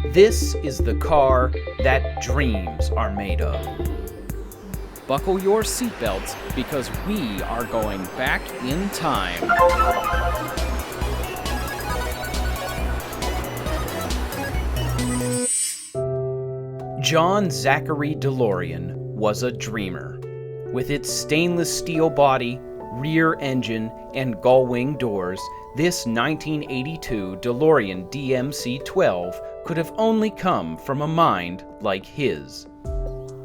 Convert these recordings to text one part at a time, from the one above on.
This is the car that dreams are made of. Buckle your seatbelts because we are going back in time. John Zachary DeLorean was a dreamer. With its stainless steel body, rear engine, and gull-wing doors, this 1982 DeLorean DMC-12 could have only come from a mind like his.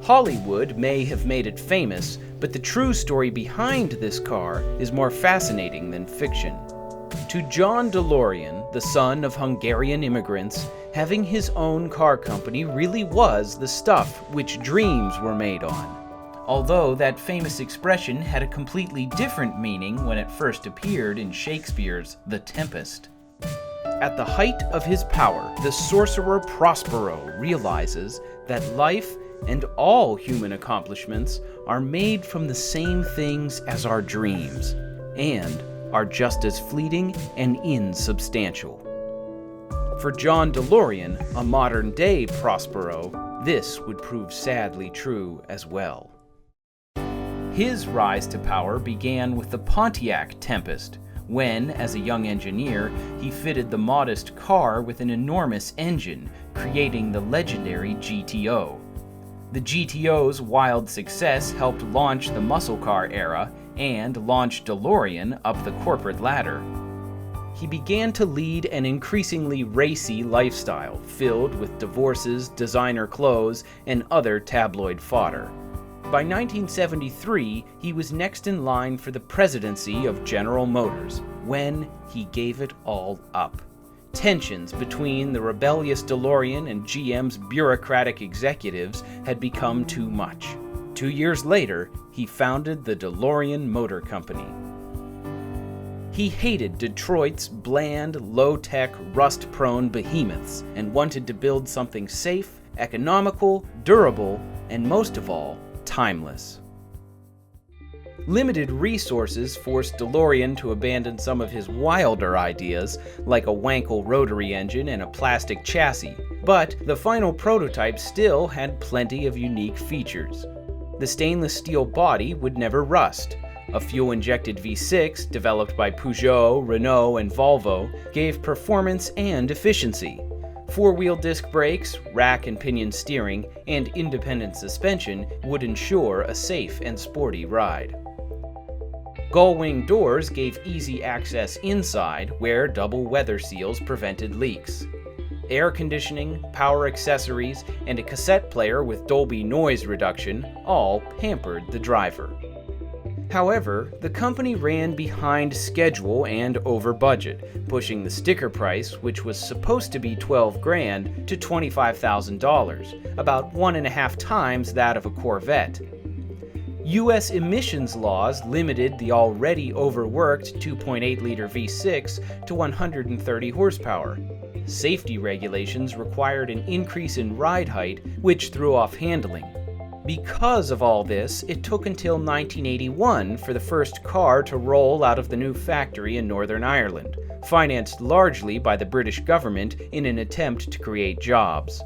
Hollywood may have made it famous, but the true story behind this car is more fascinating than fiction. To John DeLorean, the son of Hungarian immigrants, having his own car company really was the stuff which dreams were made on. Although that famous expression had a completely different meaning when it first appeared in Shakespeare's The Tempest. At the height of his power, the sorcerer Prospero realizes that life and all human accomplishments are made from the same things as our dreams, and are just as fleeting and insubstantial. For John DeLorean, a modern-day Prospero, this would prove sadly true as well. His rise to power began with the Pontiac Tempest, when, as a young engineer, he fitted the modest car with an enormous engine, creating the legendary GTO. The GTO's wild success helped launch the muscle car era and launch DeLorean up the corporate ladder. He began to lead an increasingly racy lifestyle, filled with divorces, designer clothes, and other tabloid fodder. By 1973, he was next in line for the presidency of General Motors, when he gave it all up. Tensions between the rebellious DeLorean and GM's bureaucratic executives had become too much. 2 years later, he founded the DeLorean Motor Company. He hated Detroit's bland, low-tech, rust-prone behemoths and wanted to build something safe, economical, durable, and most of all, timeless. Limited resources forced DeLorean to abandon some of his wilder ideas, like a Wankel rotary engine and a plastic chassis, but the final prototype still had plenty of unique features. The stainless steel body would never rust. A fuel-injected V6, developed by Peugeot, Renault, and Volvo, gave performance and efficiency. Four-wheel disc brakes, rack and pinion steering, and independent suspension would ensure a safe and sporty ride. Gull-wing doors gave easy access inside, where double weather seals prevented leaks. Air conditioning, power accessories, and a cassette player with Dolby noise reduction all pampered the driver. However, the company ran behind schedule and over budget, pushing the sticker price, which was supposed to be $12,000, to $25,000, about 1.5 times that of a Corvette. U.S. emissions laws limited the already overworked 2.8-liter V6 to 130 horsepower. Safety regulations required an increase in ride height, which threw off handling. Because of all this, it took until 1981 for the first car to roll out of the new factory in Northern Ireland, financed largely by the British government in an attempt to create jobs.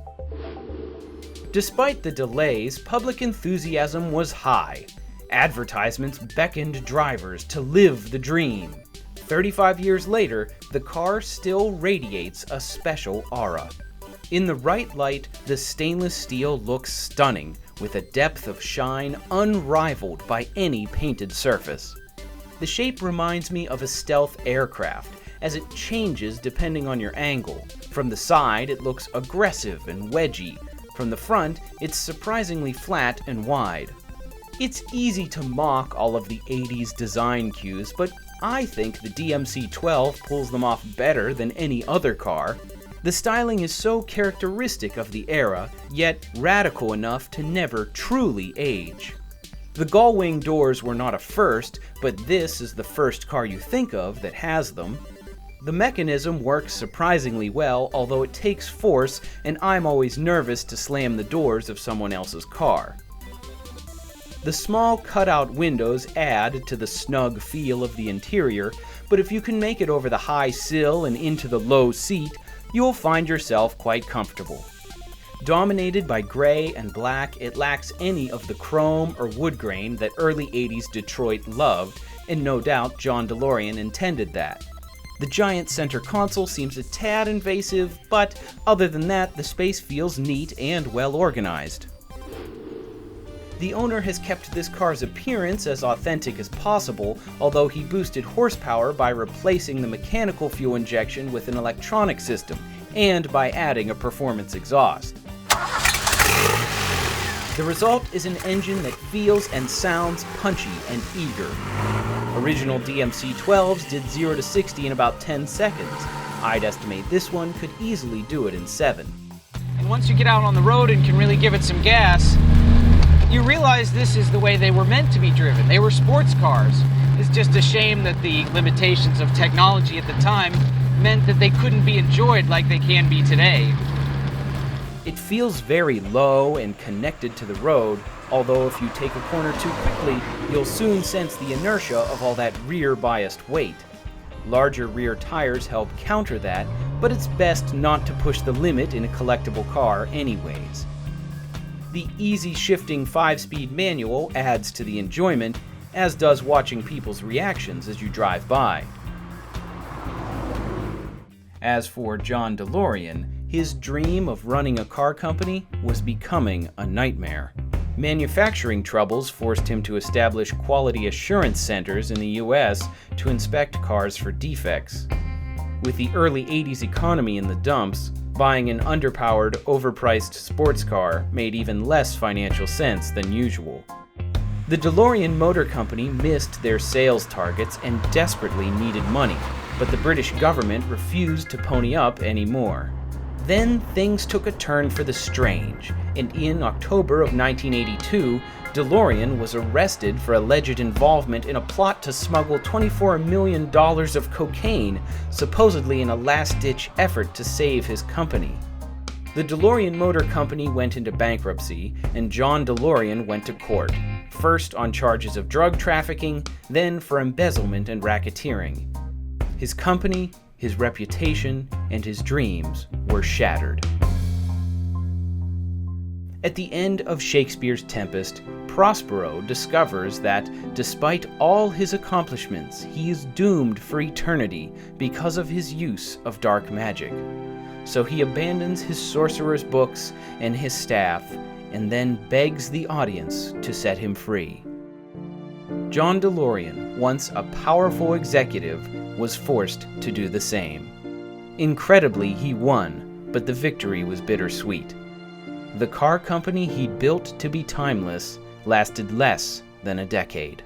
Despite the delays, public enthusiasm was high. Advertisements beckoned drivers to live the dream. 35 years later, the car still radiates a special aura. In the right light, the stainless steel looks stunning, with a depth of shine unrivaled by any painted surface. The shape reminds me of a stealth aircraft, as it changes depending on your angle. From the side, it looks aggressive and wedgy. From the front, it's surprisingly flat and wide. It's easy to mock all of the 80s design cues, but I think the DMC-12 pulls them off better than any other car. The styling is so characteristic of the era, yet radical enough to never truly age. The gull-wing doors were not a first, but this is the first car you think of that has them. The mechanism works surprisingly well, although it takes force, and I'm always nervous to slam the doors of someone else's car. The small cutout windows add to the snug feel of the interior, but if you can make it over the high sill and into the low seat, you'll find yourself quite comfortable. Dominated by gray and black, it lacks any of the chrome or wood grain that early 80s Detroit loved, and no doubt John DeLorean intended that. The giant center console seems a tad invasive, but other than that, the space feels neat and well organized. The owner has kept this car's appearance as authentic as possible, although he boosted horsepower by replacing the mechanical fuel injection with an electronic system, and by adding a performance exhaust. The result is an engine that feels and sounds punchy and eager. Original DMC-12s did 0 to 60 in about 10 seconds. I'd estimate this one could easily do it in 7. And once you get out on the road and can really give it some gas, you realize this is the way they were meant to be driven. They were sports cars. It's just a shame that the limitations of technology at the time meant that they couldn't be enjoyed like they can be today. It feels very low and connected to the road, although if you take a corner too quickly, you'll soon sense the inertia of all that rear-biased weight. Larger rear tires help counter that, but it's best not to push the limit in a collectible car anyways. The easy shifting 5-speed manual adds to the enjoyment, as does watching people's reactions as you drive by. As for John DeLorean, his dream of running a car company was becoming a nightmare. Manufacturing troubles forced him to establish quality assurance centers in the US to inspect cars for defects. With the early 80s economy in the dumps, buying an underpowered, overpriced sports car made even less financial sense than usual. The DeLorean Motor Company missed their sales targets and desperately needed money, but the British government refused to pony up anymore. Then things took a turn for the strange, and in October of 1982, DeLorean was arrested for alleged involvement in a plot to smuggle $24 million of cocaine, supposedly in a last-ditch effort to save his company. The DeLorean Motor Company went into bankruptcy, and John DeLorean went to court, first on charges of drug trafficking, then for embezzlement and racketeering. His company, his reputation, and his dreams were shattered. At the end of Shakespeare's Tempest, Prospero discovers that, despite all his accomplishments, he is doomed for eternity because of his use of dark magic. So he abandons his sorcerer's books and his staff, and then begs the audience to set him free. John DeLorean, once a powerful executive, was forced to do the same. Incredibly, he won, but the victory was bittersweet. The car company he built to be timeless lasted less than a decade.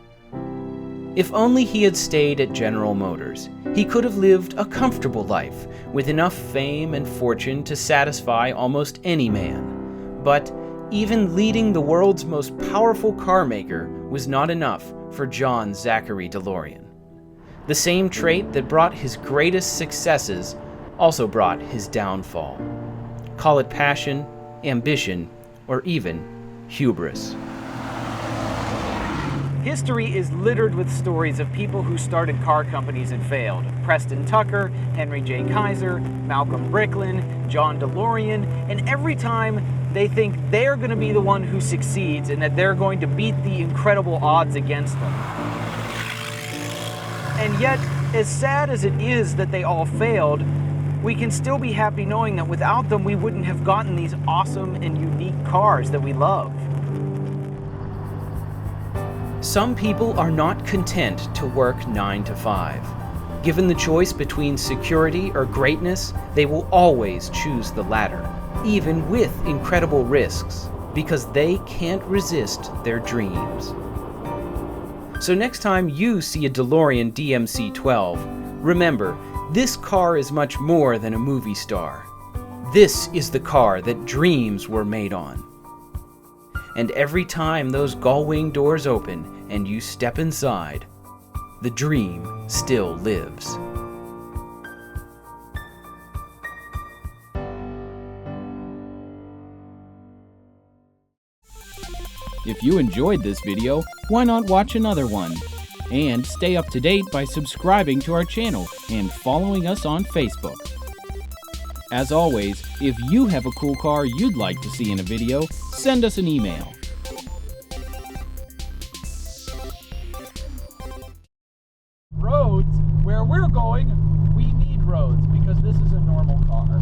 If only he had stayed at General Motors, he could have lived a comfortable life with enough fame and fortune to satisfy almost any man. But even leading the world's most powerful car maker was not enough for John Zachary DeLorean. The same trait that brought his greatest successes also brought his downfall. Call it passion, ambition, or even hubris. History is littered with stories of people who started car companies and failed. Preston Tucker, Henry J. Kaiser, Malcolm Bricklin, John DeLorean, and every time they think they're going to be the one who succeeds and that they're going to beat the incredible odds against them. And yet, as sad as it is that they all failed, we can still be happy knowing that without them we wouldn't have gotten these awesome and unique cars that we love. Some people are not content to work 9 to 5. Given the choice between security or greatness, they will always choose the latter, even with incredible risks, because they can't resist their dreams. So next time you see a DeLorean DMC-12, remember, this car is much more than a movie star. This is the car that dreams were made on. And every time those gull-wing doors open and you step inside, the dream still lives. If you enjoyed this video, why not watch another one? And stay up to date by subscribing to our channel and following us on Facebook. As always, if you have a cool car you'd like to see in a video, send us an email. Roads, where we're going, we need roads because this is a normal car.